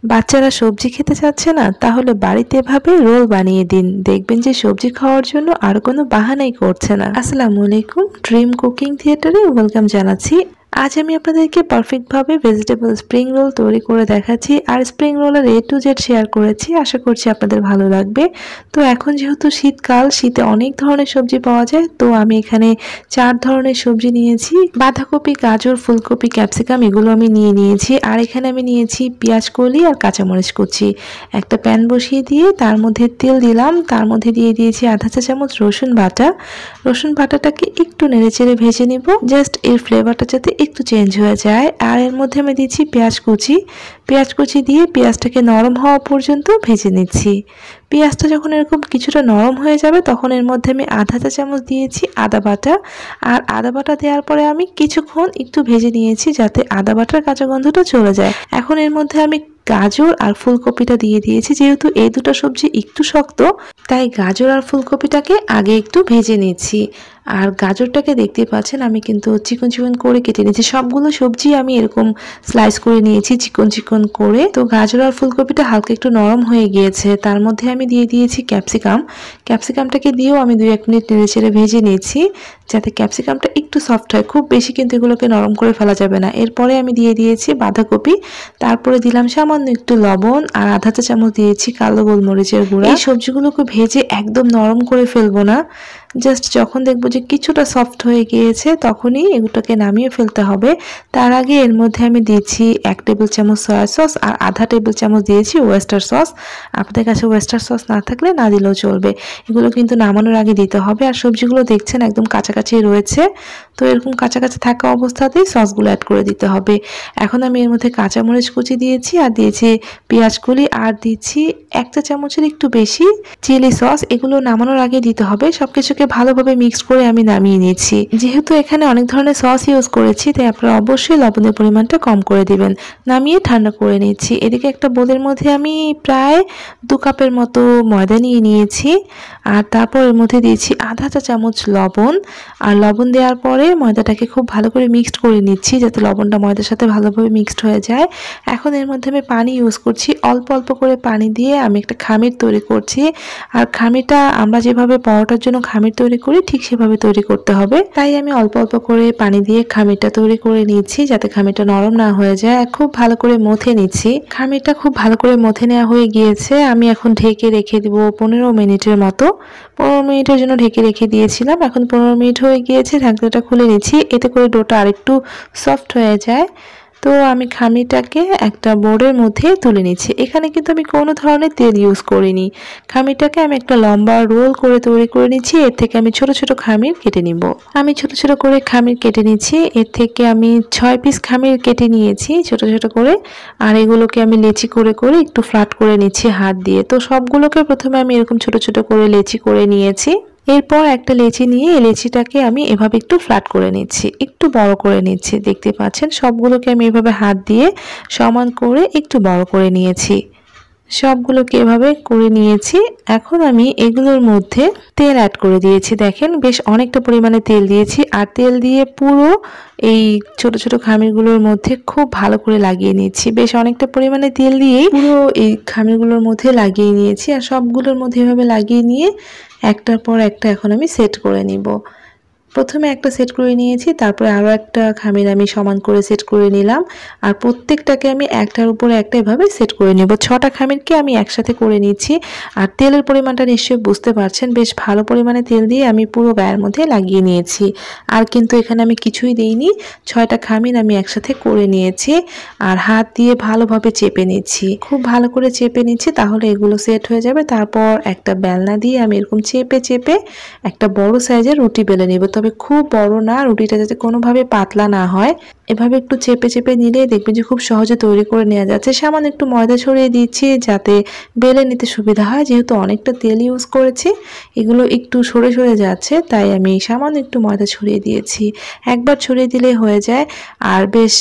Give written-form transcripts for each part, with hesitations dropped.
বাচ্চারা সবজি খেতে চাচ্ছে না, তাহলে বাড়িতে এভাবে রোল বানিয়ে দিন, দেখবেন যে সবজি খাওয়ার জন্য আর কোনো বাহানাই করছে না। আসসালামু আলাইকুম, ড্রিম কুকিং থিয়েটারে ওয়েলকাম জানাচ্ছি। আজ আমি আপনাদেরকে পারফেক্টভাবে ভেজিটেবল স্প্রিং রোল তৈরি করে দেখাচ্ছি, আর স্প্রিং রোলের A to Z শেয়ার করেছি। আশা করছি আপনাদের ভালো লাগবে। তো এখন যেহেতু শীতকাল, শীতে অনেক ধরনের সবজি পাওয়া যায়, তো আমি এখানে 4 ধরনের সবজি নিয়েছি। বাঁধাকপি, গাজর, ফুলকপি, ক্যাপসিকাম এগুলো আমি নিয়েছি। আর এখানে আমি নিয়েছি পেঁয়াজ কলি আর কাঁচামরিচ কুচি। একটা প্যান বসিয়ে দিয়ে তার মধ্যে তেল দিলাম, তার মধ্যে দিয়ে দিয়েছি আধা চা চামচ রসুন বাটা। রসুন বাটাটাকে একটু নেড়েচেড়ে ভেজে নিব, জাস্ট এর ফ্লেভারটা যাতে একটু চেঞ্জ হয়ে যায়। আর এর মধ্যে আমি দিচ্ছি পেঁয়াজ কুচি দিয়ে পেঁয়াজটাকে নরম হওয়া পর্যন্ত ভেজে নিচ্ছি। পেঁয়াজটা যখন এরকম কিছুটা নরম হয়ে যাবে, তখন এর মধ্যে আমি আধা চা চামচ দিয়েছি আদা বাটা। আর আদা বাটা দেওয়ার পরে আমি কিছুক্ষণ একটু ভেজে নিয়েছি, যাতে আদা বাটার কাঁচা গন্ধটা চলে যায়। এখন এর মধ্যে আমি গাজর আর ফুলকপিটা দিয়ে দিয়েছি। যেহেতু এই দুটো সবজি একটু শক্ত, তাই গাজর আর ফুলকপিটাকে আগে একটু ভেজে নিচ্ছি। আর গাজরটাকে দেখতে পাচ্ছেন আমি কিন্তু চিকন চিকন করে কেটে নিয়েছি। সবগুলো সবজি আমি এরকম স্লাইস করে নিয়েছি চিকন চিকন করে। তো গাজর আর ফুলকপিটা হালকা একটু নরম হয়ে গিয়েছে, তার মধ্যে আমি দিয়ে দিয়েছি ক্যাপসিকামটাকে দিয়েও আমি 2-1 মিনিট নেড়েচেড়ে ভেজে নিয়েছি, যাতে ক্যাপসিকামটা একটু সফট হয়। খুব বেশি কিন্তু এগুলোকে নরম করে ফেলা যাবে না। এরপরে আমি দিয়ে দিয়েছি বাঁধাকপি, তারপরে দিলাম সামান্য একটু লবণ, আর আধা চা চামচ দিয়েছি কালো গোলমরিচের গুঁড়া। এই সবজিগুলোকে ভেজে একদম নরম করে ফেলবো না, জাস্ট যখন দেখবো যে কিছুটা সফট হয়ে গিয়েছে তখনই এগুলোকে নামিয়ে ফেলতে হবে। তার আগে এর মধ্যে আমি দিয়েছি 1 টেবিল চামচ সয়া সস আর আধা টেবিল চামচ দিয়েছি ওয়েস্টার সস। আপনাদের কাছে ওয়েস্টার সস না থাকলে না দিলেও চলবে। এগুলো কিন্তু নামানোর আগে দিতে হবে। আর সবজিগুলো দেখছেন একদম কাছাকাছি রয়েছে, তো এরকম কাছাকাছি থাকা অবস্থাতেই সসগুলো অ্যাড করে দিতে হবে। এখন আমি এর মধ্যে কাঁচামরিচ কুচি দিয়েছি, আর দিয়েছি পেঁয়াজ কলি, আর দিচ্ছি 1 চা চামচের একটু বেশি চিলি সস। এগুলো নামানোর আগে দিতে হবে। সবকিছুকে ভালোভাবে মিক্স করে আমি নামিয়ে নিয়েছি। যেহেতু এখানে অনেক ধরনের সস ইউজ করেছি, তাই আপনারা অবশ্যই লবণের পরিমাণটা কম করে দিবেন। নামিয়ে ঠান্ডা করে নিচ্ছি। এদিকে একটা বোলের মধ্যে আমি প্রায় 2 কাপের মতো ময়দা নিয়ে নিয়েছি, আর তারপর এর মধ্যে দিয়েছি আধা চা চামচ লবণ। আর লবণ দেওয়ার পরে ময়দাটাকে খুব ভালো করে মিক্সড করে নিচ্ছি, যাতে লবণটা ময়দার সাথে ভালোভাবে মিক্সড হয়ে যায়। এখন এর মধ্যে আমি পানি ইউজ করছি, অল্প অল্প করে পানি দিয়ে আমি একটা খামির তৈরি করছি। আর খামিরটা আমরা যেভাবে পরোটার জন্য খামির তৈরি করি ঠিক সেভাবে তৈরি করতে হবে। তাই আমি অল্প অল্প করে পানি দিয়ে খামিরটা তৈরি করে নিচ্ছি, যাতে খামিরটা নরম না হয়ে যায়। খুব ভালো করে মথে নিচ্ছি। খামিরটা খুব ভালো করে মথে নেওয়া হয়ে গিয়েছে। আমি এখন ঢেকে রেখে দিব 15 মিনিটের মতো। 15 মিনিটের জন্য ঢেকে রেখে দিয়েছিলাম। এখন 15 মিনিট হয়ে গিয়েছে, ঢাকনাটা খুলে নিচ্ছি, এতে করে ডোটা আরেকটু সফট হয়ে যায়। তো আমি খামিরটাকে একটা বোর্ডের মধ্যে তুলে নিচ্ছি। এখানে কিন্তু আমি কোনো ধরনের তেল ইউজ করিনি। খামিরটাকে আমি একটা লম্বা রোল করে তৈরি করে নিচ্ছি। এর থেকে আমি ছোট ছোট খামির কেটে নিব। আমি ছোট ছোট করে খামির কেটে নিচ্ছি। এর থেকে আমি 6 পিস খামির কেটে নিয়েছি ছোট ছোট করে। আর এগুলোকে আমি লেচি করে করে একটু ফ্ল্যাট করে নিচ্ছি হাত দিয়ে। তো সবগুলোকে প্রথমে আমি এরকম ছোট ছোট করে লেচি করে নিয়েছি। এরপর একটা লেচি নিয়ে এই লেচিটাকে আমি এভাবে একটু ফ্ল্যাট করে নিচ্ছি, একটু বড় করে নিচ্ছি। দেখতে পাচ্ছেন সবগুলোকে আমি এভাবে হাত দিয়ে সমান করে একটু বড় করে নিয়েছি। সবগুলোকে এভাবে করে নিয়েছি। এখন আমি এগুলোর মধ্যে তেল অ্যাড করে দিয়েছি। দেখেন বেশ অনেকটা পরিমাণে তেল দিয়েছি, আর তেল দিয়ে পুরো এই ছোট ছোট খামিরগুলোর মধ্যে খুব ভালো করে লাগিয়ে নিয়েছি। বেশ অনেকটা পরিমাণে তেল দিয়েই পুরো এই খামিরগুলোর মধ্যে লাগিয়ে নিয়েছি। আর সবগুলোর মধ্যে এভাবে লাগিয়ে নিয়ে একটার পর একটা এখন আমি সেট করে নিব। প্রথমে একটা সেট করে নিয়েছি, তারপরে আরও একটা খামির আমি সমান করে সেট করে নিলাম। আর প্রত্যেকটাকে আমি একটার উপরে একটা এভাবে সেট করে নিব। 6টা খামিরকে আমি একসাথে করে নিচ্ছি। আর তেলের পরিমাণটা নিশ্চয়ই বুঝতে পারছেন, বেশ ভালো পরিমাণে তেল দিয়ে আমি পুরো গায়ের মধ্যে লাগিয়ে নিয়েছি। আর কিন্তু এখানে আমি কিছুই দিইনি, 6টা খামির আমি একসাথে করে নিয়েছি। আর হাত দিয়ে ভালোভাবে চেপে নিচ্ছি, খুব ভালো করে চেপে নিচ্ছি, তাহলে এগুলো সেট হয়ে যাবে। তারপর একটা বেলনা দিয়ে আমি এরকম চেপে চেপে একটা বড় সাইজের রুটি বেলে নিব। তবে খুব বড় না, রুটিটা যাতে কোনোভাবে পাতলা না হয়। এভাবে একটু চেপে চেপে নিলে দেখবেন যে খুব সহজে তৈরি করে নেওয়া যাচ্ছে। সামান্য একটু ময়দা ছড়িয়ে দিচ্ছি, যাতে বেলে নিতে সুবিধা হয়। যেহেতু অনেকটা তেল ইউজ করেছি, এগুলো একটু সরে সরে যাচ্ছে, তাই আমি সামান্য একটু ময়দা ছড়িয়ে দিয়েছি। একবার ছড়িয়ে দিলে হয়ে যায়। আর বেশ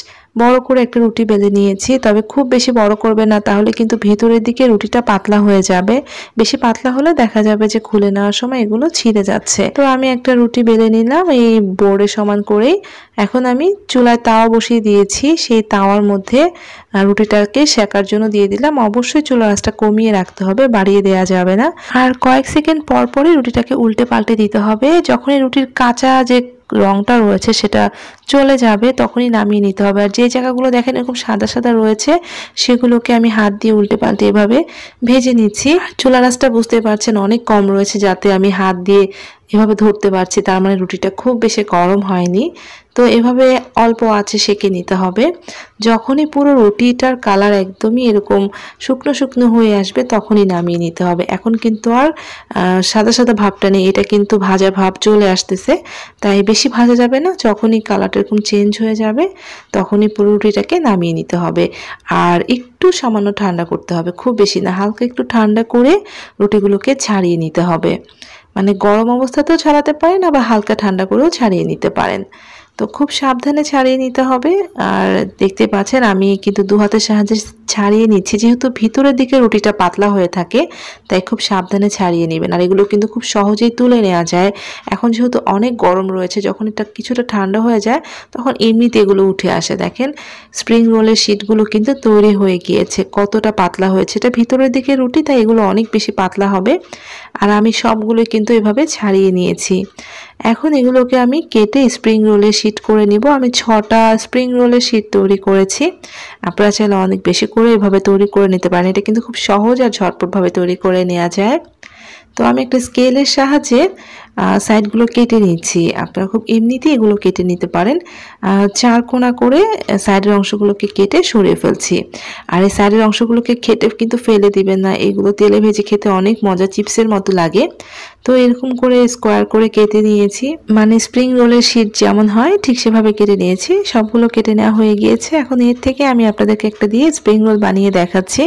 বড় করে একটা রুটি বেলে নিয়েছি, তবে খুব বেশি বড় করবে না, তাহলে কিন্তু ভেতরের দিকে রুটিটা পাতলা হয়ে যাবে। বেশি পাতলা হলে দেখা যাবে যে খুলে নেওয়ার সময় এগুলো ছিঁড়ে যাচ্ছে। তো আমি একটা রুটি বেলে নিলাম এই বোর্ডের সমান করেই। এখন আমি চুলায় তাওয়া বসিয়ে দিয়েছি। সেই তাওয়ার মধ্যে রুটিটাকে সেকার জন্য দিয়ে দিলাম। অবশ্যই চুলার আঁচটা কমিয়ে রাখতে হবে, বাড়িয়ে দেওয়া যাবে না। আর কয়েক সেকেন্ড পর পরই রুটিটাকে উল্টে পাল্টে দিতে হবে। যখনই রুটির কাঁচা যে রংটা রয়েছে সেটা চলে যাবে তখনই নামিয়ে নিতে হবে। আর যে জায়গাগুলো দেখেন এরকম সাদা সাদা রয়েছে সেগুলোকে আমি হাত দিয়ে উল্টে পাল্টে এভাবে ভেজে নিচ্ছি। চুলার আঁচটা বুঝতে পারছেন অনেক কম রয়েছে, যাতে আমি হাত দিয়ে এভাবে ধরতে পারছি, তার মানে রুটিটা খুব বেশি গরম হয়নি। তো এভাবে অল্প আঁচে সেঁকে নিতে হবে। যখনই পুরো রুটিটার কালার একদমই এরকম শুকনো শুকনো হয়ে আসবে তখনই নামিয়ে নিতে হবে। এখন কিন্তু আর সাদা সাদা ভাবটা নেই, এটা কিন্তু ভাজা ভাব চলে আসতেছে, তাই বেশি ভাজা যাবে না। যখনই কালারটা এরকম চেঞ্জ হয়ে যাবে তখনই পুরো রুটিটাকে নামিয়ে নিতে হবে। আর একটু সামান্য ঠান্ডা করতে হবে, খুব বেশি না, হালকা একটু ঠান্ডা করে রুটিগুলোকে ছাড়িয়ে নিতে হবে। মানে গরম অবস্থাতেও ছাড়াতে পারেন, আবার হালকা ঠান্ডা করেও ছাড়িয়ে নিতে পারেন। তো খুব সাবধানে ছাড়িয়ে নিতে হবে। আর দেখতে পাচ্ছেন আমি কিন্তু দু হাতের সাহায্যে ছাড়িয়ে নিচ্ছি, যেহেতু ভিতরের দিকে রুটিটা পাতলা হয়ে থাকে তাই খুব সাবধানে ছাড়িয়ে নেবেন। আর এগুলো কিন্তু খুব সহজেই তুলে নেওয়া যায়। এখন যেহেতু অনেক গরম রয়েছে, যখন এটা কিছুটা ঠান্ডা হয়ে যায় তখন এমনিতে এগুলো উঠে আসে। দেখেন স্প্রিং রোলের শিটগুলো কিন্তু তৈরি হয়ে গিয়েছে, কতটা পাতলা হয়েছে। এটা ভিতরের দিকে রুটি তাই এগুলো অনেক বেশি পাতলা হবে। আর আমি সবগুলো কিন্তু এভাবে ছাড়িয়ে নিয়েছি। এখন এগুলোকে আমি কেটে স্প্রিং রোলের শিট করে নিব। আমি 6টা স্প্রিং রোলের শিট তৈরি করেছি। আপনারা চাইলে অনেক বেশি করে এভাবে তৈরি করে নিতে পারেন। এটা কিন্তু খুব সহজ আর ঝটপটভাবে তৈরি করে নেওয়া যায়। তো আমি একটা স্কেলের সাহায্যে সাইডগুলো কেটে নিচ্ছি। আপনারা খুব এমনিতেই এগুলো কেটে নিতে পারেন। 4 কোণা করে সাইডের অংশগুলোকে কেটে সরিয়ে ফেলছি। আর এই সাইডের অংশগুলোকে কেটে কিন্তু ফেলে দিবেন না, এগুলো তেলে ভেজে খেতে অনেক মজা, চিপসের মতো লাগে। তো এরকম করে স্কোয়ার করে কেটে নিয়েছি, মানে স্প্রিং রোলের শিট যেমন হয় ঠিক সেভাবে কেটে নিয়েছি। সবগুলো কেটে নেওয়া হয়ে গিয়েছে। এখন এর থেকে আমি আপনাদেরকে একটা দিয়ে স্প্রিং রোল বানিয়ে দেখাচ্ছি।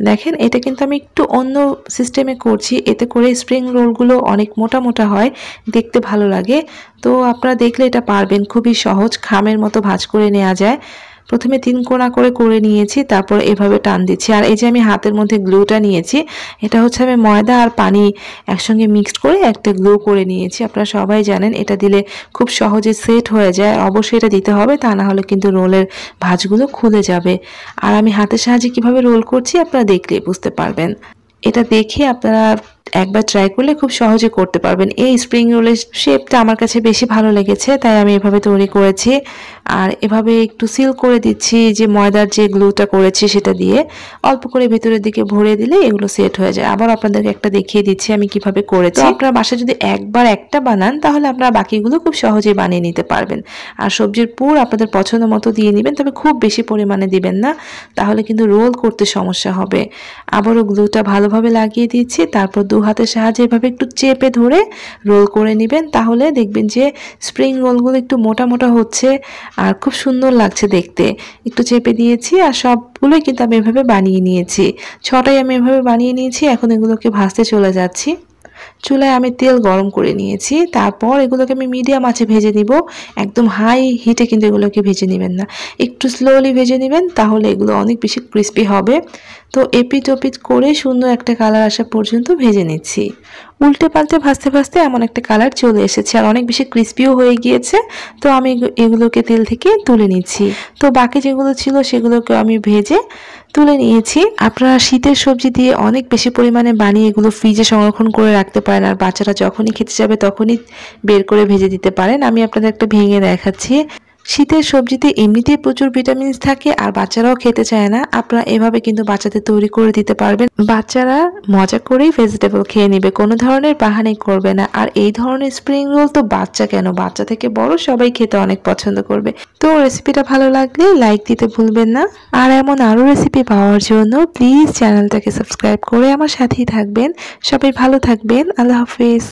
দেখেন এটা কিন্তু আমি একটু অন্য সিস্টেমে করছি, এতে করে স্প্রিং রোলগুলো অনেক মোটা মোটা হয়, দেখতে ভালো লাগে। তো আপনারা দেখলে এটা পারবেন, খুবই সহজ, খামের মতো ভাঁজ করে নেওয়া যায়। প্রথমে 3 কোণা করে নিয়েছি, তারপর এভাবে টান দিচ্ছি। আর এই যে আমি হাতের মধ্যে গ্লুটা নিয়েছি, এটা হচ্ছে আমি ময়দা আর পানি একসঙ্গে মিক্সড করে একটা গ্লু করে নিয়েছি। আপনারা সবাই জানেন এটা দিলে খুব সহজে সেট হয়ে যায়, অবশ্যই এটা দিতে হবে, তা না হলে কিন্তু রোলের ভাঁজগুলো খুলে যাবে। আর আমি হাতের সাহায্যে কিভাবে রোল করছি আপনারা দেখলেই বুঝতে পারবেন। এটা দেখে আপনারা একবার ট্রাই করলে খুব সহজে করতে পারবেন। এই স্প্রিং রোলের শেপটা আমার কাছে বেশি ভালো লেগেছে তাই আমি এভাবে তৈরি করেছি। আর এভাবে একটু সিল করে দিচ্ছি, যে ময়দার যে গ্লুটা করেছি সেটা দিয়ে অল্প করে ভিতরের দিকে ভরে দিলে এগুলো সেট হয়ে যায়। আবার আপনাদেরকে একটা দেখিয়ে দিচ্ছি আমি কিভাবে করেছি। আপনারা বাসায় যদি একবার একটা বানান তাহলে আপনারা বাকিগুলো খুব সহজেই বানিয়ে নিতে পারবেন। আর সবজির পুর আপনাদের পছন্দ মতো দিয়ে নেবেন, তবে খুব বেশি পরিমাণে দিবেন না, তাহলে কিন্তু রোল করতে সমস্যা হবে। আবারও গ্লুটা ভালোভাবে লাগিয়ে দিচ্ছি, তারপর 2 হাতের সাহায্যে এভাবে একটু চেপে ধরে রোল করে নেবেন। তাহলে দেখবেন যে স্প্রিং রোলগুলো একটু মোটা মোটা হচ্ছে আর খুব সুন্দর লাগছে দেখতে। একটু চেপে দিয়েছি আর সবগুলোই কিন্তু আমি এভাবে বানিয়ে নিয়েছি। 6টাই আমি এভাবে বানিয়ে নিয়েছি। এখন এগুলোকে ভাজতে চলে যাচ্ছি। চুলায় আমি তেল গরম করে নিয়েছি, তারপর এগুলোকে আমি মিডিয়াম আঁচে ভেজে নিব। একদম হাই হিটে কিন্তু এগুলোকে ভেজে নেবেন না, একটু স্লোলি ভেজে নেবেন, তাহলে এগুলো অনেক বেশি ক্রিস্পি হবে। তো এপিট ওপিট করে সুন্দর একটা কালার আসা পর্যন্ত ভেজে নিচ্ছি। উল্টে পাল্টে ভাজতে ভাজতে এমন একটা কালার চলে এসেছে আর অনেক বেশি ক্রিস্পিও হয়ে গিয়েছে। তো আমি এগুলোকে তেল থেকে তুলে নিচ্ছি। তো বাকি যেগুলো ছিল সেগুলোকে আমি ভেজে তুলে নিয়েছি। আপনারা শীতের সবজি দিয়ে অনেক বেশি পরিমাণে বানিয়ে এগুলো ফ্রিজে সংরক্ষণ করে রাখতে পারেন, আর বাচ্চারা যখনই খেতে যাবে তখনই বের করে ভেজে দিতে পারেন। আমি আপনাদের একটা ভেঙে দেখাচ্ছি। শীতের সবজিতে এমনিতেই প্রচুর ভিটামিনস থাকে আর বাচ্চারাও খেতে চায় না, আপনারা এভাবে কিন্তু বাচ্চাদের তৈরি করে দিতে পারবেন। বাচ্চারা মজা করেই ভেজিটেবল খেয়ে নেবে, কোনো ধরনের বাহানাই করবে না। আর এই ধরনের স্প্রিং রোল তো বাচ্চা কেন, বাচ্চা থেকে বড় সবাই খেতে অনেক পছন্দ করবে। তো রেসিপিটা ভালো লাগলে লাইক দিতে ভুলবেন না। আর এমন আরো রেসিপি পাওয়ার জন্য প্লিজ চ্যানেলটাকে সাবস্ক্রাইব করে আমার সাথেই থাকবেন। সবাই ভালো থাকবেন। আল্লাহ হাফেজ।